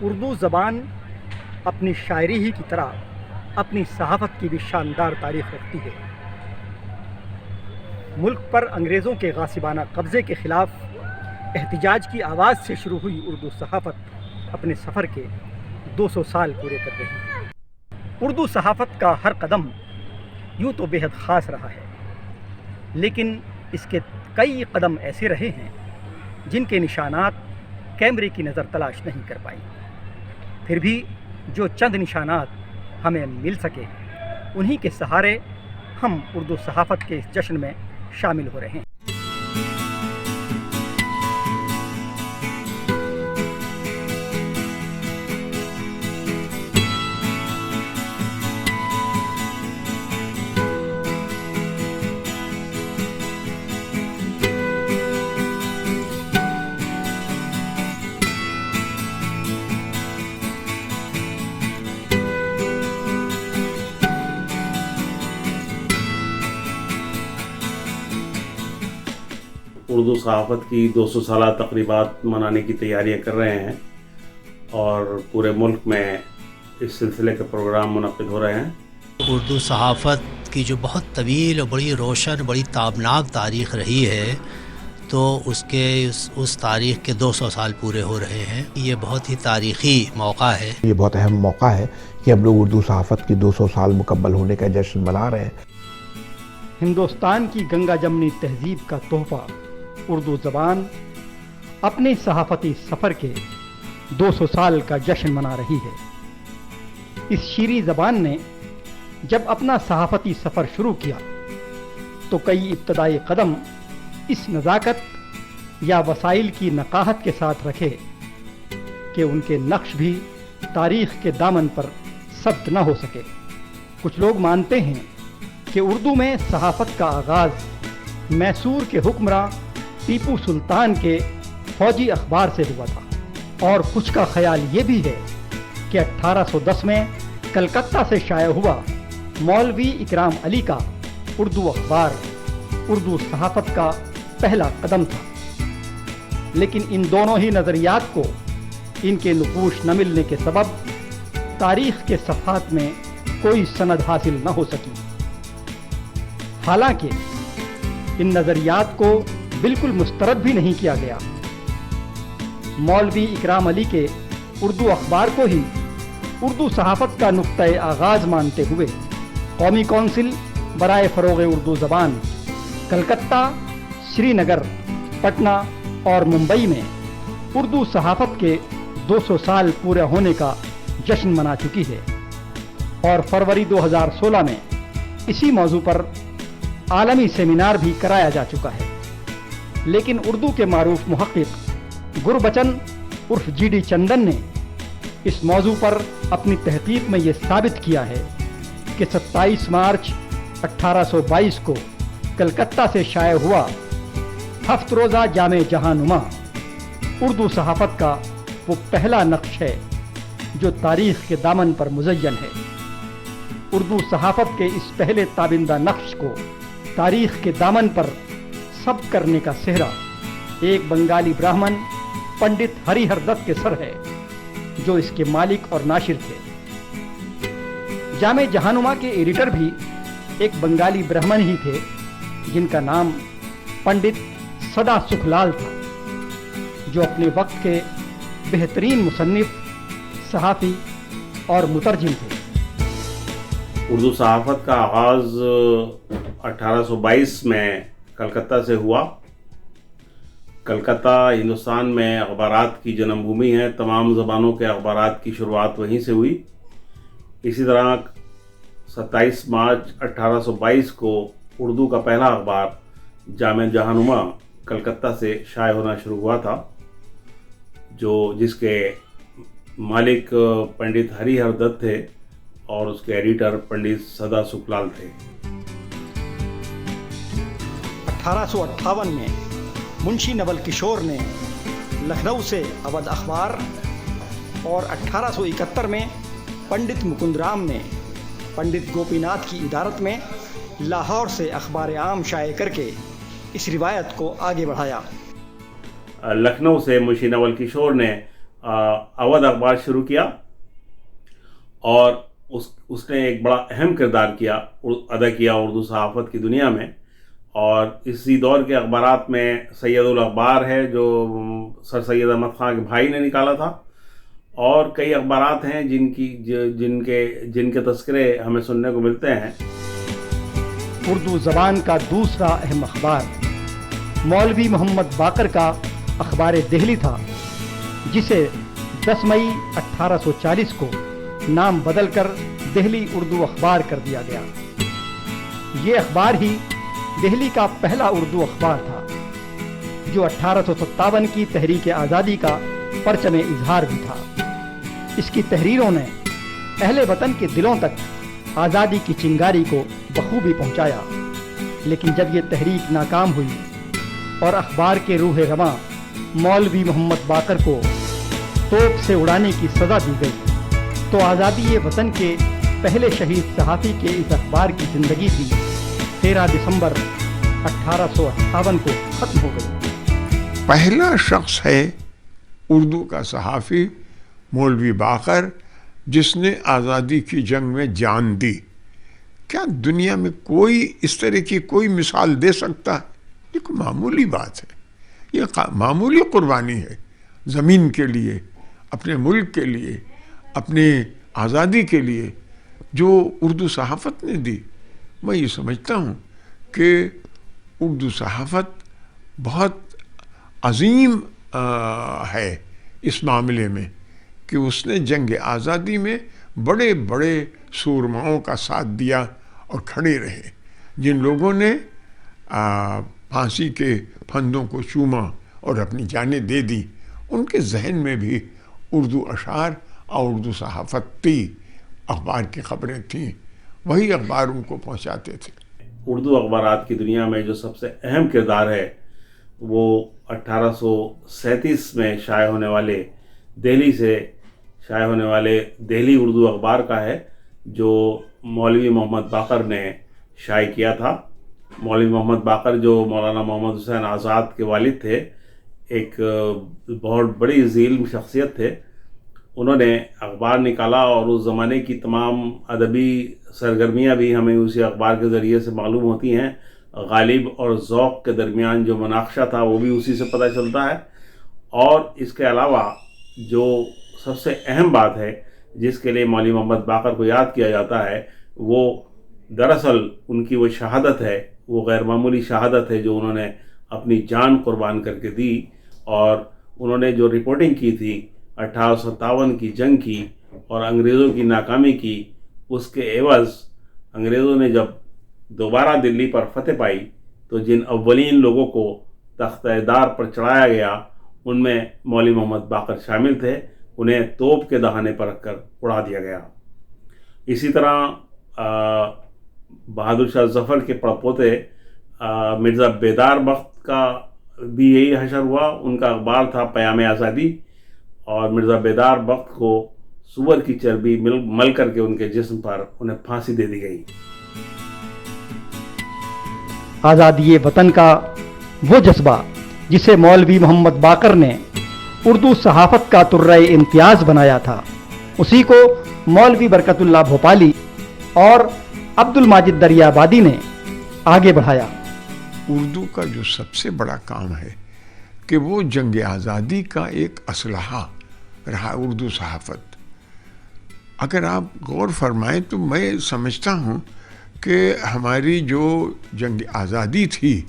اردو زبان اپنی شاعری ہی کی طرح اپنی صحافت کی بھی شاندار تاریخ رکھتی ہے۔ ملک پر انگریزوں کے غاصبانہ قبضے کے خلاف احتجاج کی آواز سے شروع ہوئی اردو صحافت اپنے سفر کے 200 سال پورے کر رہی ہے۔ اردو صحافت کا ہر قدم یوں تو بے حد خاص رہا ہے، لیکن اس کے کئی قدم ایسے رہے ہیں جن کے نشانات کیمرے کی نظر تلاش نہیں کر پائی۔ پھر بھی جو چند نشانات ہمیں مل سکے انہی کے سہارے ہم اردو صحافت کے اس جشن میں شامل ہو رہے ہیں۔ اردو صحافت کی 200 سالہ تقریبات منانے کی تیاریاں کر رہے ہیں اور پورے ملک میں اس سلسلے کے پروگرام منعقد ہو رہے ہیں۔ اردو صحافت کی جو بہت طویل اور بڑی روشن بڑی تابناک تاریخ رہی ہے، تو اس تاریخ کے 200 سال پورے ہو رہے ہیں۔ یہ بہت ہی تاریخی موقع ہے۔ یہ بہت اہم موقع ہے کہ ہم لوگ اردو صحافت کی 200 سال مکمل ہونے کا جشن منا رہے ہیں۔ ہندوستان کی گنگا جمنی تہذیب کا تحفہ اردو زبان اپنے صحافتی سفر کے 200 سال کا جشن منا رہی ہے۔ اس شیریں زبان نے جب اپنا صحافتی سفر شروع کیا تو کئی ابتدائی قدم اس نزاکت یا وسائل کی نقاہت کے ساتھ رکھے کہ ان کے نقش بھی تاریخ کے دامن پر ثبت نہ ہو سکے۔ کچھ لوگ مانتے ہیں کہ اردو میں صحافت کا آغاز میسور کے حکمراں ٹیپو سلطان کے فوجی اخبار سے ہوا تھا، اور کچھ کا خیال یہ بھی ہے کہ 1810 میں کلکتہ سے شائع ہوا مولوی اکرام علی کا اردو اخبار اردو صحافت کا پہلا قدم تھا۔ لیکن ان دونوں ہی نظریات کو ان کے نقوش نہ ملنے کے سبب تاریخ کے صفحات میں کوئی سند حاصل نہ ہو سکی۔ حالانکہ ان نظریات کو بالکل مسترد بھی نہیں کیا گیا۔ مولوی اکرام علی کے اردو اخبار کو ہی اردو صحافت کا نقطۂ آغاز مانتے ہوئے قومی کونسل برائے فروغ اردو زبان کلکتہ، سری نگر، پٹنہ اور ممبئی میں اردو صحافت کے 200 سال پورے ہونے کا جشن منا چکی ہے، اور فروری 2016 میں اسی موضوع پر عالمی سیمینار بھی کرایا جا چکا ہے۔ لیکن اردو کے معروف محقق گربچن عرف جی ڈی چندن نے اس موضوع پر اپنی تحقیق میں یہ ثابت کیا ہے کہ 27 مارچ 1822 کو کلکتہ سے شائع ہوا 7 روزہ جامع جہاں نما اردو صحافت کا وہ پہلا نقش ہے جو تاریخ کے دامن پر مزین ہے۔ اردو صحافت کے اس پہلے تابندہ نقش کو تاریخ کے دامن پر ثبت کرنے کا سہرا ایک بنگالی برہمن پنڈت ہری ہر دت کے سر ہے، جو اس کے مالک اور ناشر تھے۔ جامع جہانما کے ایڈیٹر بھی ایک بنگالی برہمن ہی تھے جن کا نام پنڈت سدا سکھ لال تھا، جو اپنے وقت کے بہترین مصنف، صحافی اور مترجم تھے۔ اردو صحافت کا آغاز 1822 میں کلکتہ سے ہوا۔ کلکتہ ہندوستان میں اخبارات کی جنم بھومی ہے، تمام زبانوں کے اخبارات کی شروعات وہیں سے ہوئی۔ اسی طرح 27 مارچ 1822 کو اردو کا پہلا اخبار جامع جہانما کلکتہ سے شائع ہونا شروع ہوا تھا، جس کے مالک پنڈت ہری ہر دت تھے اور اس کے ایڈیٹر پنڈت سدا سکھ لال تھے۔ 1858 میں منشی نول کشور نے لکھنؤ سے اودھ اخبار، اور 1871 میں پنڈت مکند رام نے پنڈت گوپی ناتھ کی ادارت میں لاہور سے اخبار عام شائع کر کے اس روایت کو آگے بڑھایا۔ لکھنؤ سے منشی نول کشور نے اودھ اخبار شروع کیا اور اس نے ایک بڑا اہم کردار ادا کیا اردو صحافت کی دنیا میں. اور اسی دور کے اخبارات میں سید الاخبار ہے جو سر سید احمد خان کے بھائی نے نکالا تھا, اور کئی اخبارات ہیں جن کے تذکرے ہمیں سننے کو ملتے ہیں. اردو زبان کا دوسرا اہم اخبار مولوی محمد باقر کا اخبار دہلی تھا, جسے 10 مئی 1840 کو نام بدل کر دہلی اردو اخبار کر دیا گیا. یہ اخبار ہی دہلی کا پہلا اردو اخبار تھا جو 1857 کی تحریک آزادی کا پرچم اظہار بھی تھا. اس کی تحریروں نے اہل وطن کے دلوں تک آزادی کی چنگاری کو بخوبی پہنچایا. لیکن جب یہ تحریک ناکام ہوئی اور اخبار کے روح رواں مولوی محمد باقر کو توپ سے اڑانے کی سزا دی گئی تو آزادی وطن کے پہلے شہید صحافی کے اس اخبار کی زندگی بھی 13 دسمبر 1858 کو ختم ہو گئی. پہلا شخص ہے اردو کا صحافی مولوی باقر جس نے آزادی کی جنگ میں جان دی. کیا دنیا میں کوئی اس طرح کی کوئی مثال دے سکتا ہے؟ یہ کوئی معمولی بات ہے, یہ معمولی قربانی ہے زمین کے لیے, اپنے ملک کے لیے, اپنے آزادی کے لیے جو اردو صحافت نے دی. میں یہ سمجھتا ہوں کہ اردو صحافت بہت عظیم ہے اس معاملے میں کہ اس نے جنگ آزادی میں بڑے بڑے سورماؤں کا ساتھ دیا اور کھڑے رہے. جن لوگوں نے پھانسی کے پھندوں کو چوما اور اپنی جانیں دے دی, ان کے ذہن میں بھی اردو اشعار اور اردو صحافت تھی, اخبار کی خبریں تھیں, وہی اخبار ان کو پہنچاتے تھے. اردو اخبارات کی دنیا میں جو سب سے اہم کردار ہے وہ 1837 میں شائع ہونے والے دہلی اردو اخبار کا ہے, جو مولوی محمد باقر نے شائع کیا تھا. مولوی محمد باقر جو مولانا محمد حسین آزاد کے والد تھے, ایک بہت بڑی ذیل شخصیت تھے. انہوں نے اخبار نکالا اور اس زمانے کی تمام ادبی سرگرمیاں بھی ہمیں اسی اخبار کے ذریعے سے معلوم ہوتی ہیں. غالب اور ذوق کے درمیان جو مناقشہ تھا وہ بھی اسی سے پتہ چلتا ہے. اور اس کے علاوہ جو سب سے اہم بات ہے جس کے لیے مولوی محمد باقر کو یاد کیا جاتا ہے, وہ دراصل ان کی وہ شہادت ہے, وہ غیر معمولی شہادت ہے جو انہوں نے اپنی جان قربان کر کے دی. اور انہوں نے جو رپورٹنگ کی تھی 1857 کی جنگ کی اور انگریزوں کی ناکامی کی, اس کے عوض انگریزوں نے جب دوبارہ دلی پر فتح پائی تو جن اولین لوگوں کو تختہ دار پر چڑھایا گیا ان میں مولوی محمد باقر شامل تھے. انہیں توپ کے دہانے پر رکھ کر اڑا دیا گیا. اسی طرح بہادر شاہ ظفر کے پڑپوتے مرزا بیدار بخت کا بھی یہی حشر ہوا. ان کا اخبار تھا پیام آزادی, اور مرزا بیدار بخت کو سور کی چربی مل کر کے ان کے جسم پر انہیں پھانسی دے دی گئی. آزادی وطن کا وہ جذبہ جسے مولوی محمد باقر نے اردو صحافت کا طرۂ امتیاز بنایا تھا, اسی کو مولوی برکت اللہ بھوپالی اور عبد الماجد دریابادی نے آگے بڑھایا. اردو کا جو سب سے بڑا کام ہے کہ وہ جنگ آزادی کا ایک اسلحہ رہا اردو صحافت. اگر آپ غور فرمائیں تو میں سمجھتا ہوں کہ ہماری جو جنگ آزادی تھی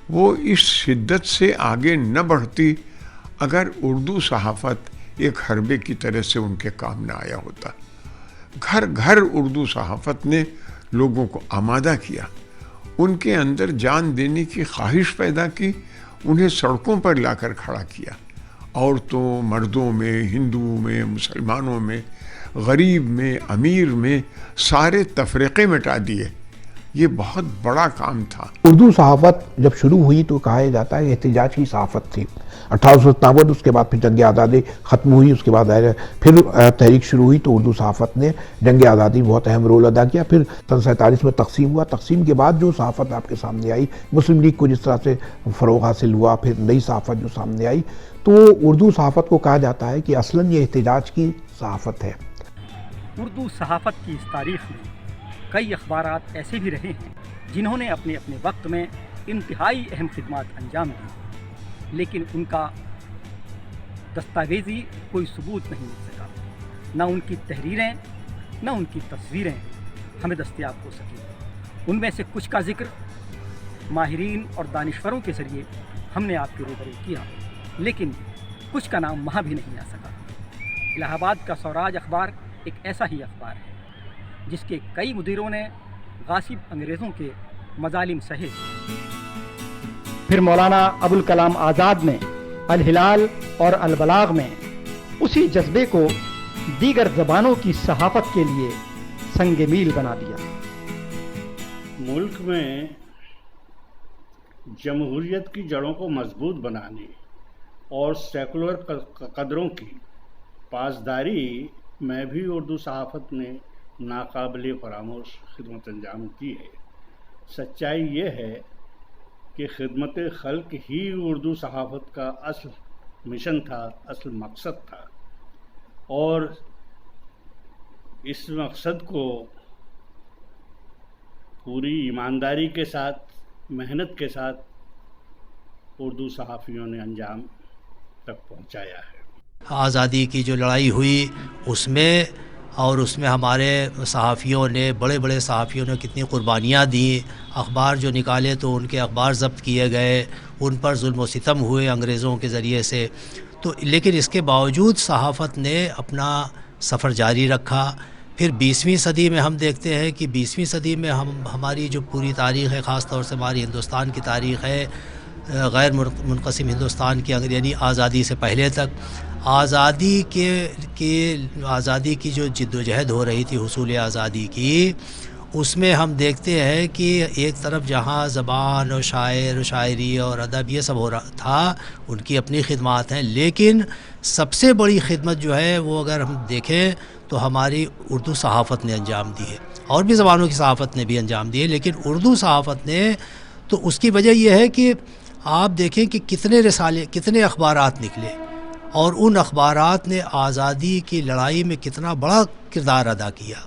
وہ اس شدت سے آگے نہ بڑھتی اگر اردو صحافت ایک حربے کی طرح سے ان کے کام نہ آیا ہوتا. گھر گھر اردو صحافت نے لوگوں کو آمادہ کیا, ان کے اندر جان دینے کی خواہش پیدا کی, انہیں سڑکوں پر لا کر کھڑا کیا. عورتوں, مردوں میں, ہندوؤں میں, مسلمانوں میں, غریب میں, امیر میں, سارے تفریقے مٹا دیے. یہ بہت بڑا کام تھا۔ اردو صحافت جب شروع ہوئی تو کہا جاتا ہے احتجاج کی صحافت تھی۔ 1857 اس کے بعد پھر جنگ آزادی ختم ہوئی، اس کے بعد پھر تحریک شروع ہوئی تو اردو صحافت نے جنگ آزادی بہت اہم رول ادا کیا۔ پھر 47 میں تقسیم ہوا، تقسیم کے بعد جو صحافت آپ کے سامنے آئی، مسلم لیگ کو جس طرح سے فروغ حاصل ہوا، پھر نئی صحافت جو سامنے آئی، تو اردو صحافت کو کہا جاتا ہے کہ اصلاً یہ احتجاج کی صحافت ہے۔ اردو صحافت کی اس تاریخ میں کئی اخبارات ایسے بھی رہے ہیں جنہوں نے اپنے اپنے وقت میں انتہائی اہم خدمات انجام دی، لیکن ان کا دستاویزی کوئی ثبوت نہیں مل سکا، نہ ان کی تحریریں نہ ان کی تصویریں ہمیں دستیاب ہو سکیں۔ ان میں سے کچھ کا ذکر ماہرین اور دانشوروں کے ذریعے ہم نے آپ کے روبرو کیا، لیکن کچھ کا نام وہاں بھی نہیں آ سکا۔ الہ آباد کا سوراج اخبار ایک ایسا ہی اخبار ہے جس کے کئی مدیروں نے غاصب انگریزوں کے مظالم سہے۔ پھر مولانا ابوالکلام آزاد نے الہلال اور البلاغ میں اسی جذبے کو دیگر زبانوں کی صحافت کے لیے سنگ میل بنا دیا۔ ملک میں جمہوریت کی جڑوں کو مضبوط بنانے اور سیکولر قدروں کی پاسداری میں بھی اردو صحافت نے ناقابل فراموش خدمت انجام دی ہے۔ سچائی یہ ہے کہ خدمت خلق ہی اردو صحافت کا اصل مشن تھا، اصل مقصد تھا، اور اس مقصد کو پوری ایمانداری کے ساتھ، محنت کے ساتھ اردو صحافیوں نے انجام تک پہنچایا ہے۔ آزادی کی جو لڑائی ہوئی اس میں ہمارے صحافیوں نے، بڑے بڑے صحافیوں نے کتنی قربانیاں دیں، اخبار جو نکالے تو ان کے اخبار ضبط کیے گئے، ان پر ظلم و ستم ہوئے انگریزوں کے ذریعے سے، تو لیکن اس کے باوجود صحافت نے اپنا سفر جاری رکھا۔ پھر 20ویں صدی میں ہم دیکھتے ہیں کہ 20ویں صدی میں ہماری جو پوری تاریخ ہے، خاص طور سے ہماری ہندوستان کی تاریخ ہے، غیر منقسم ہندوستان کی، یعنی آزادی سے پہلے تک، آزادی کی جو جد و جہد ہو رہی تھی حصول آزادی کی، اس میں ہم دیکھتے ہیں کہ ایک طرف جہاں زبان اور شاعر و شاعری اور ادب یہ سب ہو رہا تھا، ان کی اپنی خدمات ہیں، لیکن سب سے بڑی خدمت جو ہے وہ اگر ہم دیکھیں تو ہماری اردو صحافت نے انجام دی ہے، اور بھی زبانوں کی صحافت نے بھی انجام دی ہے، لیکن اردو صحافت نے، تو اس کی وجہ یہ ہے کہ آپ دیکھیں کہ کتنے رسالے، کتنے اخبارات نکلے، اور ان اخبارات نے آزادی کی لڑائی میں کتنا بڑا کردار ادا کیا۔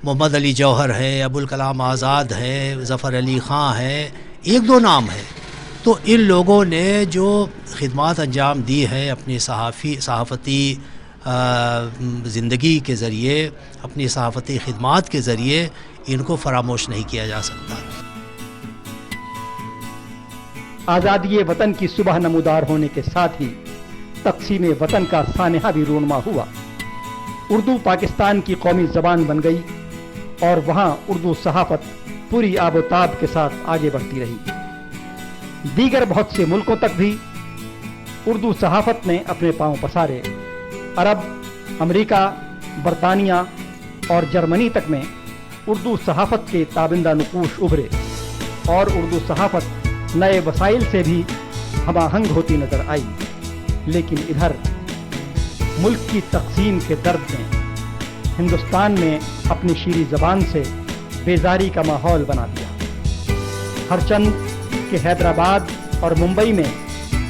محمد علی جوہر ہے، ابوالکلام آزاد ہے، ظفر علی خاں ہے، ایک دو نام ہے، تو ان لوگوں نے جو خدمات انجام دی ہے اپنی صحافتی زندگی کے ذریعے، اپنی صحافتی خدمات کے ذریعے، ان کو فراموش نہیں کیا جا سکتا۔ آزادی وطن کی صبح نمودار ہونے کے ساتھ ہی تقسیم وطن کا سانحہ بھی رونما ہوا۔ اردو پاکستان کی قومی زبان بن گئی اور وہاں اردو صحافت پوری آب و تاب کے ساتھ آگے بڑھتی رہی۔ دیگر بہت سے ملکوں تک بھی اردو صحافت نے اپنے پاؤں پسارے۔ عرب، امریکہ، برطانیہ اور جرمنی تک میں اردو صحافت کے تابندہ نقوش ابھرے، اور اردو صحافت نئے وسائل سے بھی ہم آہنگ ہوتی نظر آئی۔ لیکن ادھر ملک کی تقسیم کے درد نے ہندوستان میں اپنی شیریں زبان سے بیزاری کا ماحول بنا دیا۔ ہرچند کہ حیدرآباد اور ممبئی میں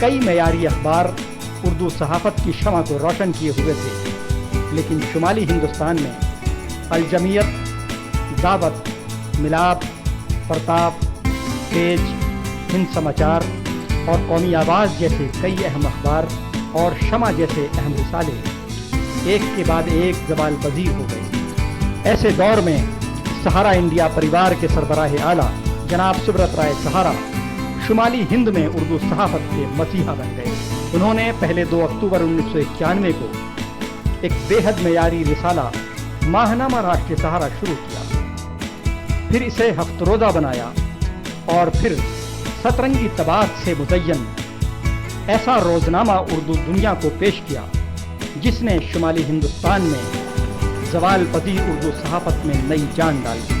کئی معیاری اخبار اردو صحافت کی شمع کو روشن کیے ہوئے تھے، لیکن شمالی ہندوستان میں الجمیت، دعوت، ملاپ، پرتاپ، تیج، ہند سماچار اور قومی آواز جیسے کئی اہم اخبار اور شمع جیسے اہم رسالے ایک کے بعد ایک زوال پذیر ہو گئے۔ ایسے دور میں سہارا انڈیا پریوار کے سربراہ اعلیٰ جناب سبرت رائے سہارا شمالی ہند میں اردو صحافت کے مسیحا بن گئے۔ انہوں نے پہلے 2 اکتوبر 1991 کو ایک بے حد معیاری رسالہ ماہنامہ راشٹریہ سہارا شروع کیا، پھر اسے ہفت روزہ بنایا، اور پھر سترنگی طباعت سے مزین ایسا روزنامہ اردو دنیا کو پیش کیا جس نے شمالی ہندوستان میں زوال پذیر اردو صحافت میں نئی جان ڈالی۔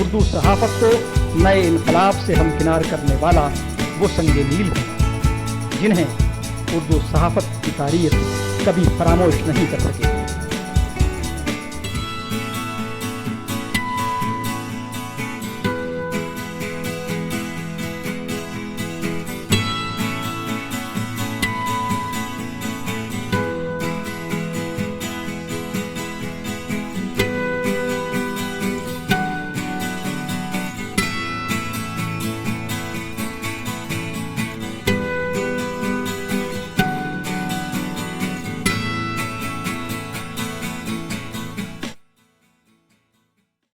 اردو صحافت کو نئے انقلاب سے ہمکنار کرنے والا وہ سنگ میل ہے جنہیں اردو صحافت کی تاریخ کبھی فراموش نہیں کر سکے.